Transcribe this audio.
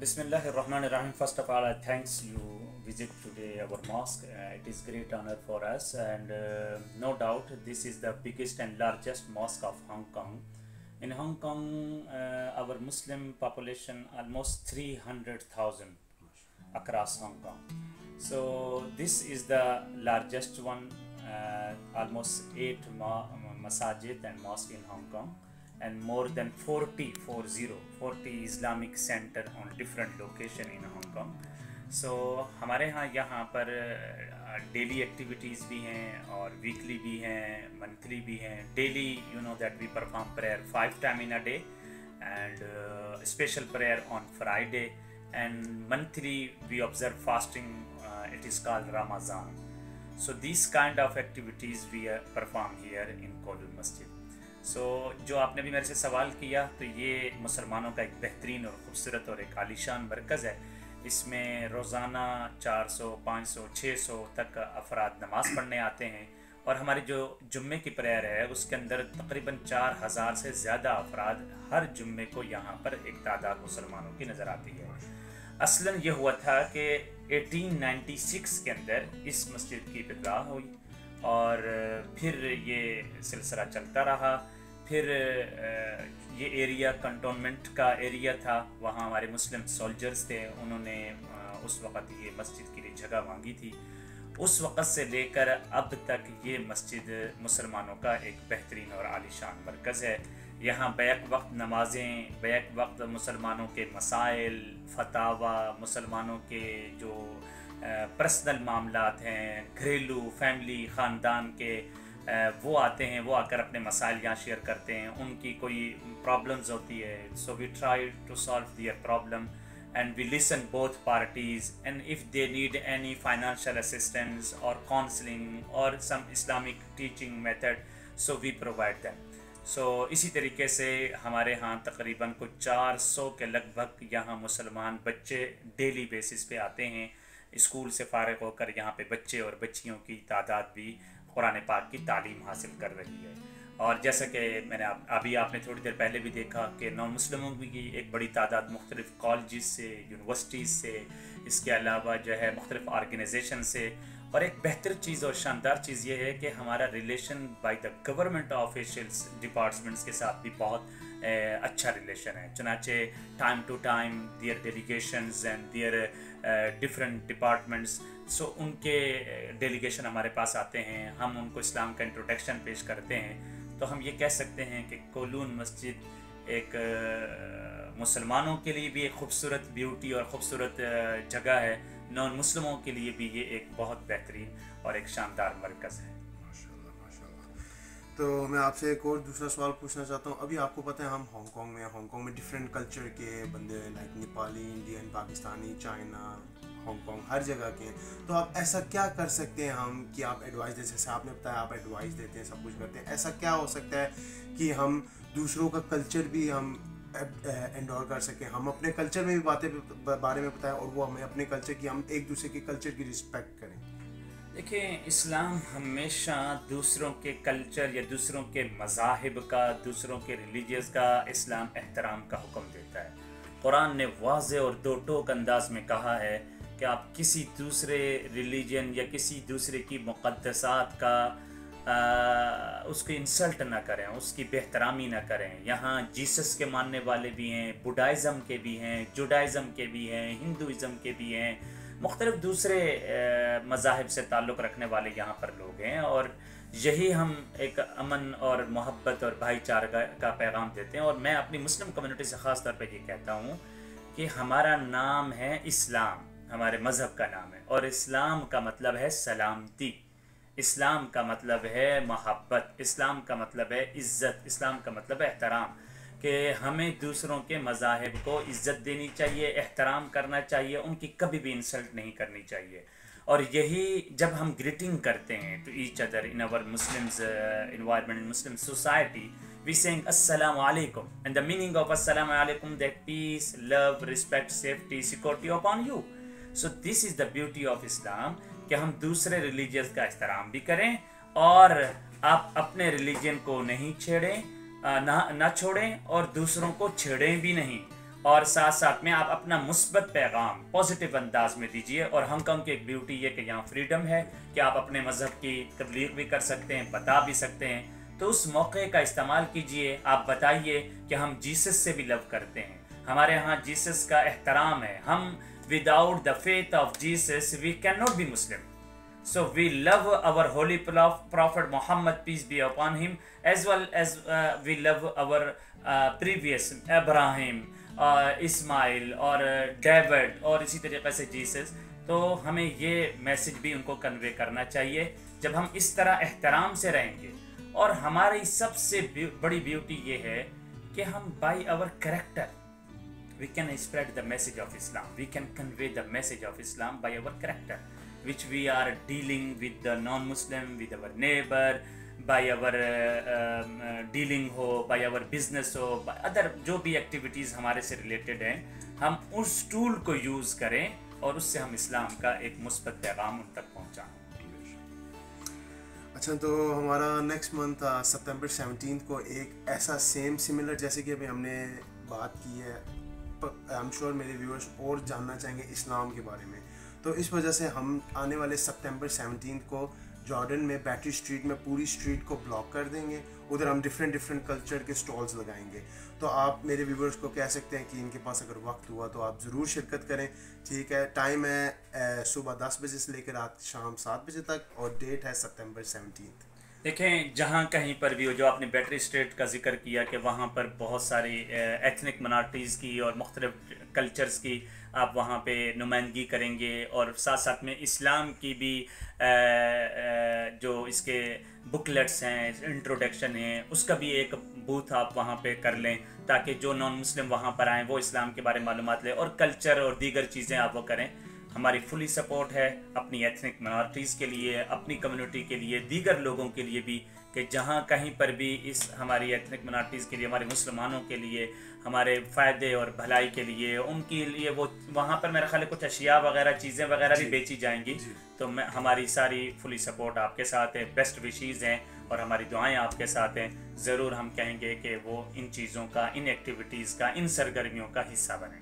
Bismillahirrahmanirrahim. First of all, I thanks you visit today our mosque. It is great honor for us, and no doubt this is the biggest and largest mosque of Hong Kong. In Hong Kong, our Muslim population almost 300,000 across Hong Kong. So this is the largest one, almost 8 masajid and mosque in Hong Kong, and more than 40 Islamic center on different location in Hong Kong. So ہمارے یہاں پر daily activities بھی ہیں اور weekly بھی ہیں, monthly بھی ہیں. Daily you know that we perform prayer 5 times in a day, and special prayer on Friday, and monthly we observe fasting, it is called Ramadan. So these kind of activities we perform here in Kowloon Masjid. سو جو آپ نے بھی میرے سے سوال کیا, تو یہ مسلمانوں کا ایک بہترین اور خوبصورت اور ایک عالیشان مرکز ہے. اس میں روزانہ 400 500 600 تک افراد نماز پڑھنے آتے ہیں, اور ہماری جو جمعے کی پریئر ہے اس کے اندر تقریباً 4000 سے زیادہ افراد ہر جمعے کو یہاں پر ایک تعداد مسلمانوں کی نظر آتی ہے. اصلاً یہ ہوا تھا کہ 1896 کے اندر اس مسجد کی ابتدا ہوئی, اور پھر یہ سلسلہ چلتا رہا. پھر یہ ایریا کنٹونمنٹ کا ایریا تھا, وہاں ہمارے مسلم سولجرز تھے, انہوں نے اس وقت یہ مسجد کے لیے جگہ مانگی تھی. اس وقت سے لے کر اب تک یہ مسجد مسلمانوں کا ایک بہترین اور عالیشان مرکز ہے. یہاں بیک وقت نمازیں, بیک وقت مسلمانوں کے مسائل, فتاوی, مسلمانوں کے جو پرسنل معاملات ہیں, گھریلو فیملی خاندان کے, وہ آتے ہیں, وہ آ کر اپنے مسائل یہاں شیئر کرتے ہیں. ان کی کوئی پرابلمز ہوتی ہے, so we try to solve their problem, and we listen both parties, and if they need any financial assistance اور کاؤنسلنگ اور some Islamic teaching method, so we provide them. So اسی طریقے سے ہمارے ہاں تقریباً کچھ 400 کے لگ بھگ یہاں مسلمان بچے ڈیلی بیسس پہ آتے ہیں. اسکول سے فارغ ہو کر یہاں پہ بچے اور بچیوں کی تعداد بھی قرآن پاک کی تعلیم حاصل کر رہی ہے. اور جیسا کہ میں نے ابھی آپ نے تھوڑی دیر پہلے بھی دیکھا کہ نان مسلموں کی ایک بڑی تعداد مختلف کالجز سے, یونیورسٹیز سے, اس کے علاوہ جو ہے مختلف آرگنائزیشن سے. اور ایک بہتر چیز اور شاندار چیز یہ ہے کہ ہمارا relation by the government officials departments کے ساتھ بھی بہت اچھا ریلیشن ہے. چنانچہ time to time their delegations and their different departments, so ان کے ڈیلیگیشن ہمارے پاس آتے ہیں, ہم ان کو اسلام کا انٹروڈکشن پیش کرتے ہیں. تو ہم یہ کہہ سکتے ہیں کہ کولون مسجد ایک مسلمانوں کے لیے بھی ایک خوبصورت بیوٹی اور خوبصورت جگہ ہے, نان مسلموں کے لیے بھی یہ ایک بہت بہترین اور ایک شاندار مرکز ہے. تو میں آپ سے ایک اور دوسرا سوال پوچھنا چاہتا ہوں. ابھی آپ کو پتہ ہے ہم ہانگ کانگ میں ڈفرینٹ کلچر کے بندے ہیں, like Nepali, Indian, Pakistani, China, Hong Kong, ہر جگہ کے ہیں. تو آپ ایسا کیا کر سکتے ہیں ہم کہ آپ ایڈوائز دیں, جیسے آپ نے بتایا آپ ایڈوائز دیتے ہیں, سب کچھ کرتے ہیں, ایسا کیا ہو سکتا ہے کہ ہم دوسروں کا کلچر بھی ہم انڈور کر سکیں, ہم اپنے کلچر میں بھی باتیں بارے میں بتائیں اور وہ ہمیں اپنے کلچر کی, ہم ایک دوسرے کے کلچر کی رسپیکٹ کریں. دیکھیں, اسلام ہمیشہ دوسروں کے کلچر یا دوسروں کے مذاہب کا, دوسروں کے ریلیجیس کا اسلام احترام کا حکم دیتا ہے. قرآن نے واضح اور دو ٹوک انداز میں کہا ہے کہ آپ کسی دوسرے ریلیجن یا کسی دوسرے کی مقدسات کا اس کی انسلٹ نہ کریں, اس کی بے احترامی نہ کریں. یہاں جیسس کے ماننے والے بھی ہیں, بدھائزم کے بھی ہیں, جوڈائزم کے بھی ہیں, ہندوازم کے بھی ہیں, مختلف دوسرے مذاہب سے تعلق رکھنے والے یہاں پر لوگ ہیں. اور یہی ہم ایک امن اور محبت اور بھائی چارہ کا پیغام دیتے ہیں. اور میں اپنی مسلم کمیونٹی سے خاص طور پہ یہ کہتا ہوں کہ ہمارا نام ہے اسلام, ہمارے مذہب کا نام ہے, اور اسلام کا مطلب ہے سلامتی, اسلام کا مطلب ہے محبت, اسلام کا مطلب ہے عزت, اسلام کا مطلب ہے احترام. کہ ہمیں دوسروں کے مذاہب کو عزت دینی چاہیے, احترام کرنا چاہیے, ان کی کبھی بھی انسلٹ نہیں کرنی چاہیے. اور یہی جب ہم گریٹنگ کرتے ہیں to each other in our Muslims environment, Muslim society, we saying السلام علیکم, and the meaning of السلام علیکم that peace, love, respect, safety, security upon you. So this is the beauty of Islam, کہ ہم دوسرے religions کا احترام بھی کریں اور آپ اپنے ریلیجن کو نہیں چھیڑیں, نہ چھوڑیں اور دوسروں کو چھیڑیں بھی نہیں. اور ساتھ ساتھ میں آپ اپنا مثبت پیغام پازیٹیو انداز میں دیجیے. اور ہانگ کانگ کی ایک بیوٹی یہ کہ یہاں فریڈم ہے کہ آپ اپنے مذہب کی تبلیغ بھی کر سکتے ہیں, بتا بھی سکتے ہیں. تو اس موقع کا استعمال کیجئے, آپ بتائیے کہ ہم جیسس سے بھی لو کرتے ہیں, ہمارے ہاں جیسس کا احترام ہے, ہم without the faith of Jesus we can not be Muslim. So we love our holy prophet Muhammad, peace be upon him, as well as we love our previous Abraham, اسماعیل اور ڈیوڈ اور اسی طریقے سے Jesus. تو ہمیں یہ message بھی ان کو کنوے کرنا چاہیے. جب ہم اس طرح احترام سے رہیں گے, اور ہماری سب سے بڑی بیوٹی یہ ہے کہ ہم by our character we can spread the message of Islam, we can convey the message of Islam by our character, which we are dealing with the non-Muslim, with our neighbor, by our dealing who, by our business who, by other جو بھی activities ہمارے سے related ہیں, ہم اس tool کو use کریں اور اس سے ہم اسلام کا ایک مثبت پیغام ان تک پہنچائیں. اچھا, تو ہمارا نیکسٹ منتھ سپتمبر 17 کو ایک ایسا سملر جیسے کہ ابھی ہم نے بات کی ہے, آئی ایم شیور میرے ویورس اور جاننا چاہیں گے اسلام کے بارے میں, تو اس وجہ سے ہم آنے والے سپتمبر 17 کو جارڈن میں بیٹری اسٹریٹ میں پوری اسٹریٹ کو بلاک کر دیں گے. ادھر ہم ڈفرینٹ کلچر کے اسٹالز لگائیں گے. تو آپ میرے ویورس کو کہہ سکتے ہیں کہ ان کے پاس اگر وقت ہوا تو آپ ضرور شرکت کریں. ٹھیک ہے, ٹائم ہے صبح 10 بجے سے لے کر رات شام 7 بجے تک, اور ڈیٹ ہے سپتمبر 17. دیکھیں, جہاں کہیں پر بھی ہو, جو آپ نے بیٹری اسٹریٹ کا ذکر کیا کہ وہاں پر بہت ساری ایتھنک منارٹیز کی اور مختلف کلچرز کی آپ وہاں پہ نمائندگی کریں گے, اور ساتھ ساتھ میں اسلام کی بھی جو اس کے بکلیٹس ہیں, انٹروڈکشن ہیں, اس کا بھی ایک بوتھ آپ وہاں پہ کر لیں, تاکہ جو نان مسلم وہاں پر آئیں وہ اسلام کے بارے میں معلومات لیں, اور کلچر اور دیگر چیزیں آپ وہ کریں. ہماری فلی سپورٹ ہے اپنی ایتھنک منارٹیز کے لیے, اپنی کمیونٹی کے لیے, دیگر لوگوں کے لیے بھی, کہ جہاں کہیں پر بھی اس ہماری ایتھنک منارٹیز کے لیے, ہمارے مسلمانوں کے لیے, ہمارے فائدے اور بھلائی کے لیے, ان کے لیے وہ وہاں پر میرا خیال ہے کچھ اشیاء وغیرہ, چیزیں وغیرہ بھی بیچی جائیں گی. تو ہماری ساری فلی سپورٹ آپ کے ساتھ ہے, بیسٹ وشیز ہیں, اور ہماری دعائیں آپ کے ساتھ ہیں. ضرور ہم کہیں گے کہ وہ ان چیزوں کا, ان ایکٹیویٹیز کا, ان سرگرمیوں کا حصہ بنیں.